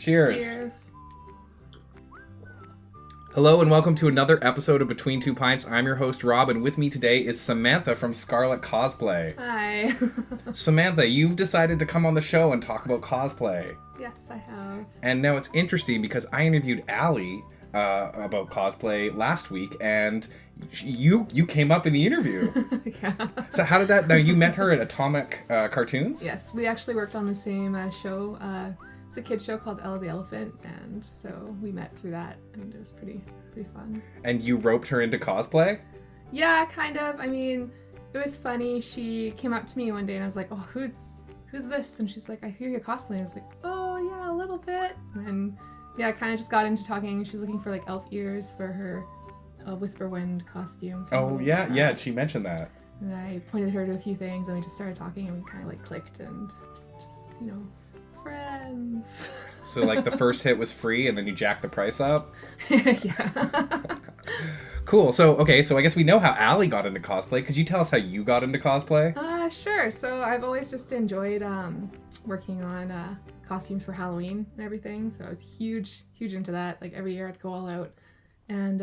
Cheers. Cheers. Hello and welcome to another episode of Between Two Pints. I'm your host, Rob, and with me today is Samantha from Scarlette Cosplay. Hi. Samantha, you've decided to come on the show and talk about cosplay. Yes, I have. And now it's interesting because I interviewed Allie about cosplay last week, and you came up in the interview. Yeah. So how did that... Now, you met her at Atomic Cartoons? Yes, we actually worked on the same show. It's a kid's show called Ella the Elephant, and so we met through that, and it was pretty fun. And you roped her into cosplay? Yeah, kind of. I mean, it was funny. She came up to me one day, and I was like, "Oh, who's this?" And she's like, "I hear you cosplay." I was like, "Oh, yeah, a little bit." And yeah, I kind of just got into talking. She was looking for like elf ears for her Whisperwind costume. Oh, yeah, she mentioned that. And I pointed her to a few things, and we just started talking, and we kind of like clicked, and just, friends. So like the first hit was free, and then you jacked the price up? Yeah. Cool. So I guess we know how Allie got into cosplay. Could you tell us how you got into cosplay? Sure. So I've always just enjoyed working on costumes for Halloween and everything. So I was huge into that. Like every year I'd go all out. And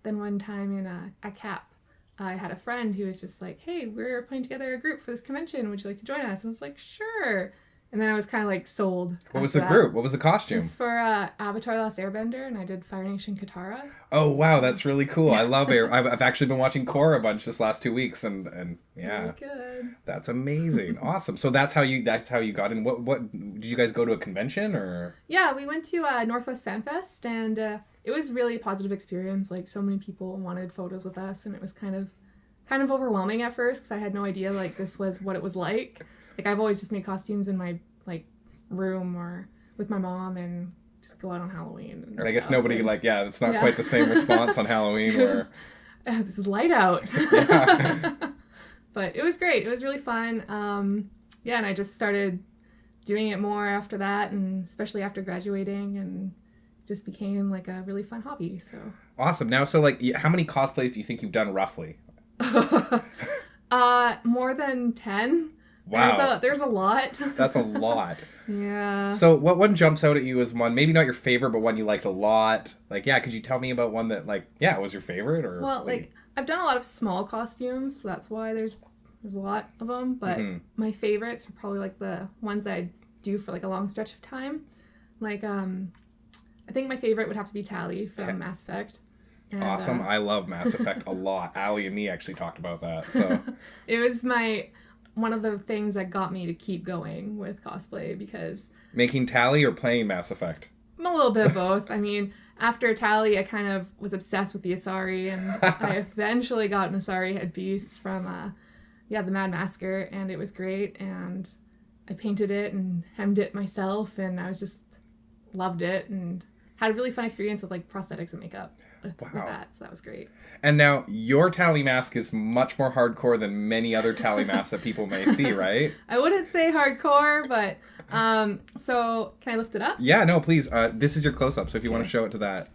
then one time at CAP, I had a friend who was just like, "Hey, we're putting together a group for this convention. Would you like to join us?" And I was like, "Sure." And then I was kind of like sold. What was the group? What was the costume? It was for Avatar: The Last Airbender, and I did Fire Nation Katara. Oh wow, that's really cool. I love it. I've actually been watching Korra a bunch this last 2 weeks, and yeah, really good. That's amazing. Awesome. So that's how you got in. What did you guys go to a convention or? Yeah, we went to Northwest Fan Fest, and it was really a positive experience. Like so many people wanted photos with us, and it was kind of overwhelming at first because I had no idea like this was what it was like. Like, I've always just made costumes in my, room or with my mom and just go out on Halloween. And I guess nobody, that's not quite the same response on Halloween where... This is light out. Yeah. But it was great. It was really fun. And I just started doing it more after that, and especially after graduating, and just became, a really fun hobby, so... Awesome. Now, so, how many cosplays do you think you've done roughly? More than 10. Wow. There's a lot. That's a lot. Yeah. So what one jumps out at you as one, maybe not your favorite, but one you liked a lot? Could you tell me about one that, was your favorite? Or Well, I've done a lot of small costumes, so that's why there's a lot of them, but my favorites are probably, the ones that I do for, a long stretch of time. I think my favorite would have to be Tally from Mass Effect. And, awesome. I love Mass Effect a lot. Allie and me actually talked about that, so... It was one of the things that got me to keep going with cosplay, because... Making Tally or playing Mass Effect? A little bit of both. I mean, after Tally, I kind of was obsessed with the Asari, and I eventually got an Asari headpiece from, the Mad Masker, and it was great, and I painted it and hemmed it myself, and I was just... loved it, and had a really fun experience with, prosthetics and makeup with that, so that was great. And now, your Tally mask is much more hardcore than many other Tally masks that people may see, right? I wouldn't say hardcore, but, so, can I lift it up? Yeah, no, please. This is your close-up, so if you want to show it to that.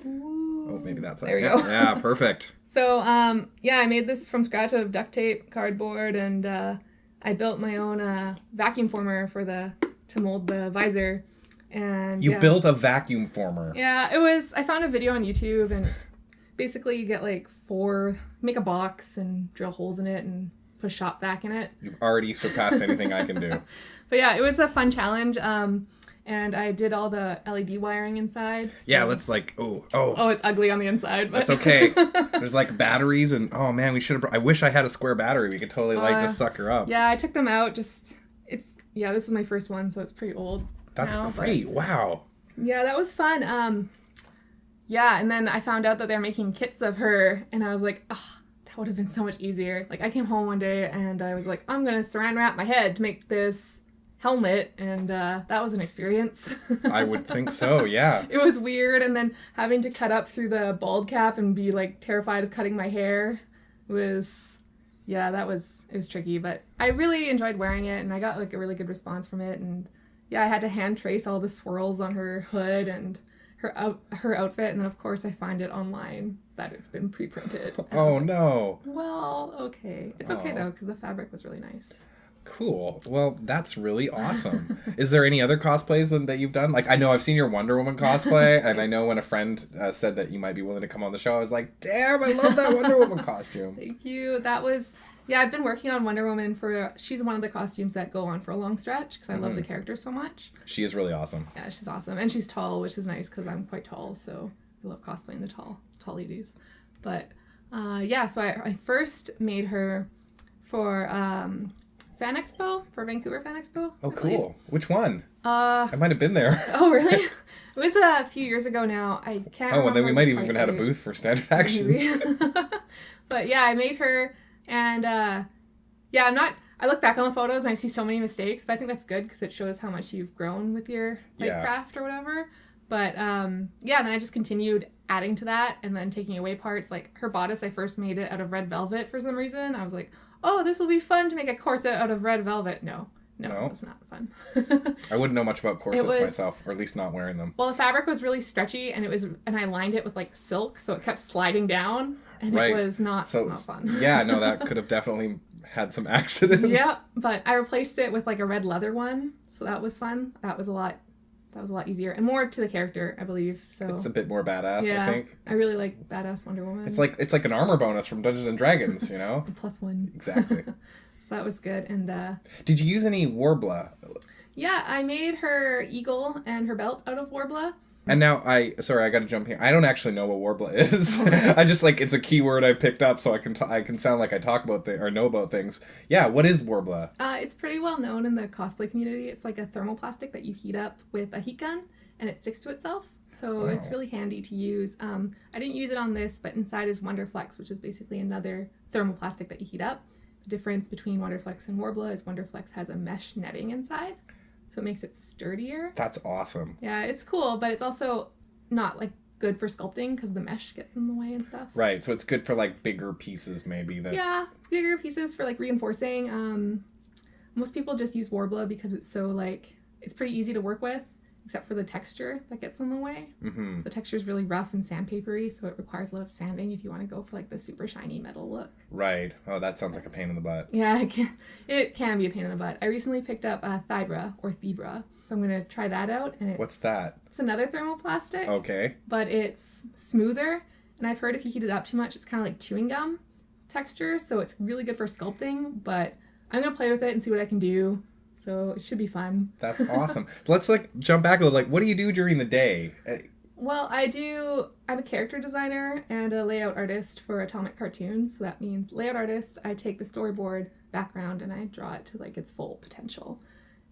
Ooh. Oh, maybe that's it. There we go. Yeah, perfect. So, I made this from scratch out of duct tape, cardboard, and, I built my own, vacuum former to mold the visor. And you built a vacuum former. Yeah, I found a video on YouTube, and it's basically you get make a box and drill holes in it and put a shop vac in it. You've already surpassed anything I can do. But yeah, it was a fun challenge. And I did all the LED wiring inside. So. Yeah, let's Oh, it's ugly on the inside. But... That's okay. There's batteries and, oh man, we should have, I wish I had a square battery. We could totally light this sucker up. Yeah, I took them out. This was my first one, so it's pretty old. That's great. Wow. Yeah, that was fun. And then I found out that they're making kits of her, and I was like, oh, that would have been so much easier. I came home one day, and I was like, I'm going to saran wrap my head to make this helmet, and that was an experience. I would think so, yeah. It was weird, and then having to cut up through the bald cap and be, terrified of cutting my hair was... Yeah, it was tricky, but I really enjoyed wearing it, and I got, a really good response from it, and... Yeah, I had to hand trace all the swirls on her hood and her outfit, and then of course I find it online that it's been pre-printed. Oh no. Well, okay. It's okay though, because the fabric was really nice. Cool. Well, that's really awesome. Is there any other cosplays that you've done? Like, I know I've seen your Wonder Woman cosplay, and I know when a friend said that you might be willing to come on the show, I was like, damn, I love that Wonder Woman costume. Thank you. That was, yeah, I've been working on Wonder Woman she's one of the costumes that go on for a long stretch because I love the character so much. She is really awesome. Yeah, she's awesome. And she's tall, which is nice because I'm quite tall, so I love cosplaying the tall ladies. But, yeah, so I first made her for Fan Expo, for Vancouver Fan Expo. Oh, cool. Which one? I might have been there. Oh, really? It was a few years ago now. I can't remember. And then we might even had a booth for Standard Action. But yeah, I made her, and yeah, I look back on the photos and I see so many mistakes, but I think that's good because it shows how much you've grown with your craft or whatever. But yeah, then I just continued adding to that and then taking away parts. Like her bodice, I first made it out of red velvet for some reason. I was like, oh, this will be fun to make a corset out of red velvet. No, it's not fun. I wouldn't know much about corsets myself, or at least not wearing them. Well, the fabric was really stretchy, and I lined it with like silk, so it kept sliding down, and it was not fun. Yeah, no, that could have definitely had some accidents. Yeah, but I replaced it with like a red leather one, so that was fun. That was a lot easier and more to the character, I believe. So it's a bit more badass. Yeah, I think I really like badass Wonder Woman. It's like an armor bonus from Dungeons and Dragons, you know. +1. Exactly. So that was good. And did you use any Warbler? Yeah, I made her eagle and her belt out of Warbler. And now I got to jump here. I don't actually know what Warbler is. I just it's a keyword I picked up so I can sound like I talk about or know about things. Yeah, what is Warbler? It's pretty well known in the cosplay community. It's like a thermoplastic that you heat up with a heat gun and it sticks to itself. So it's really handy to use. I didn't use it on this, but inside is Wonderflex, which is basically another thermoplastic that you heat up. The difference between Wonderflex and Warbler is Wonderflex has a mesh netting inside. So it makes it sturdier. That's awesome. Yeah, it's cool, but it's also not like good for sculpting because the mesh gets in the way and stuff. Right, so it's good for like bigger pieces maybe. Yeah, bigger pieces for like reinforcing. Most people just use Warbler because it's so it's pretty easy to work with, except for the texture that gets in the way. Mm-hmm. The texture is really rough and sandpapery, so it requires a lot of sanding if you want to go for like the super shiny metal look. Right. Oh, that sounds like a pain in the butt. Yeah, it can be a pain in the butt. I recently picked up Thybra or Thebra, so I'm gonna try that out. And what's that? It's another thermoplastic. Okay. But it's smoother, and I've heard if you heat it up too much, it's kind of like chewing gum texture, so it's really good for sculpting. But I'm gonna play with it and see what I can do. So it should be fun. That's awesome. Let's jump back a little. What do you do during the day? Well, I'm a character designer and a layout artist for Atomic Cartoons. So that means layout artist, I take the storyboard background and I draw it to its full potential.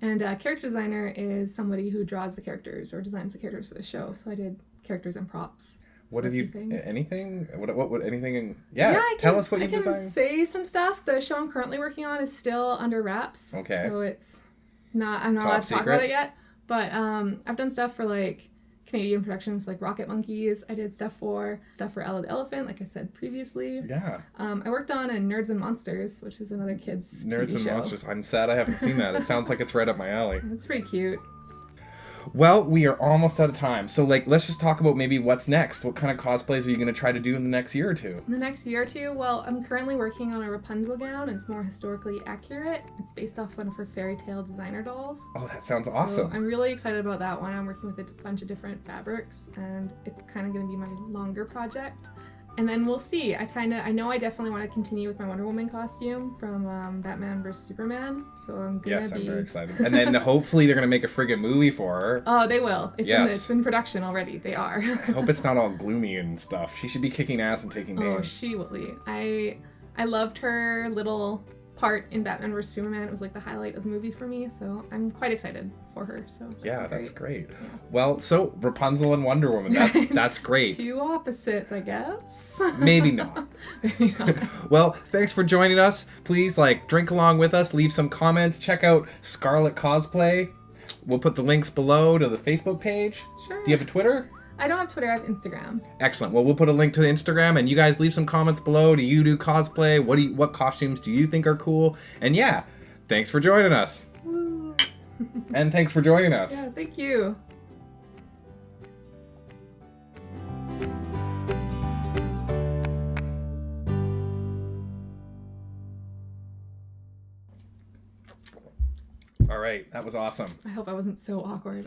And character designer is somebody who draws the characters or designs the characters for the show. So I did characters and props. What have you? Anything? What? Anything? Yeah. Tell us what you've designed. I can say some stuff. The show I'm currently working on is still under wraps. Okay. So it's not. I'm not allowed to talk about it yet. But I've done stuff for Canadian productions like Rocket Monkeys. I did stuff for Ella the Elephant, like I said previously. Yeah. I worked on Nerds and Monsters, which is another kids Nerds TV and show. Monsters. I'm sad I haven't seen that. It sounds like it's right up my alley. It's pretty cute. Well, we are almost out of time. So, let's just talk about maybe what's next. What kind of cosplays are you going to try to do in the next year or two? In the next year or two? Well, I'm currently working on a Rapunzel gown. It's more historically accurate. It's based off one of her fairy tale designer dolls. Oh, that sounds awesome. So I'm really excited about that one. I'm working with a bunch of different fabrics, and it's kind of going to be my longer project. And then we'll see. I know I definitely want to continue with my Wonder Woman costume from Batman vs. Superman. So I'm going to be... Yes, I'm very excited. And then hopefully they're going to make a friggin' movie for her. Oh, they will. It's in production already. They are. I hope it's not all gloomy and stuff. She should be kicking ass and taking names. Oh, she will be. I loved her little part in Batman vs. Superman. It was the highlight of the movie for me. So I'm quite excited for her. So yeah, that's great. Yeah. Well, so Rapunzel and Wonder Woman, that's great. Two opposites, I guess. Maybe not. Maybe not. Well, thanks for joining us. Please drink along with us, leave some comments, check out Scarlette Cosplay. We'll put the links below to the Facebook page. Sure. Do you have a Twitter? I don't have Twitter, I have Instagram. Excellent. Well, we'll put a link to the Instagram, and you guys leave some comments below. Do you do cosplay? What costumes do you think are cool? And yeah, thanks for joining us. Woo. And thanks for joining us. Yeah, thank you. All right, that was awesome. I hope I wasn't so awkward.